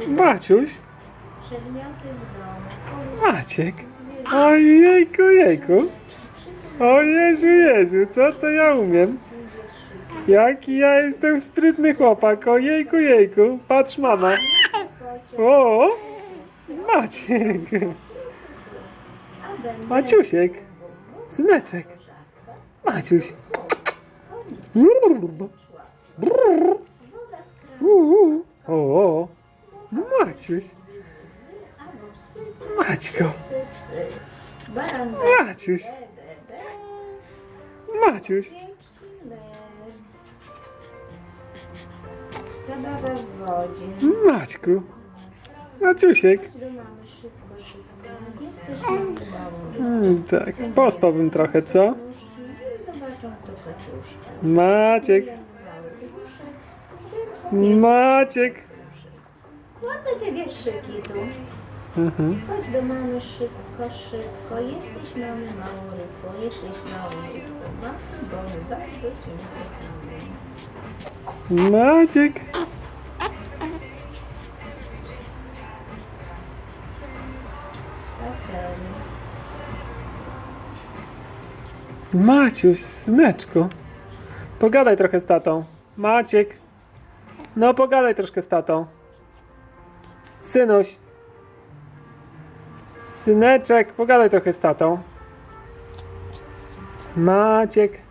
Maciuś, Przedmioty w domu. Maciek. Ojejku, jejku. O Jezu, Jezu, co to ja umiem? Jaki ja jestem sprytny chłopak. Ojejku, jejku. Patrz, mama. O, Maciek. Maciusiek. Syneczek. Maciuś. O, Maciuś. Maćko. Maciuś. Maciuś. Zabawa w wodzie. Maćku. Maciusiek. Chodź do mamy szybko, szybko. Jesteś mały. Tak, pospałbym trochę, co? Nóżki i zobaczą kto kociuszka. Maciek. Maciek. Ładne te wierszyki tu. Chodź do mamy szybko, szybko. Jesteś mamy małą rybką, jesteś małą rybką. Mamy bony bardzo cię kochamy. Maciek. Spacery. Maciuś, syneczku. Pogadaj trochę z tatą. Maciek. No, pogadaj troszkę z tatą. Synuś. Syneczek, pogadaj trochę z tatą. Maciek.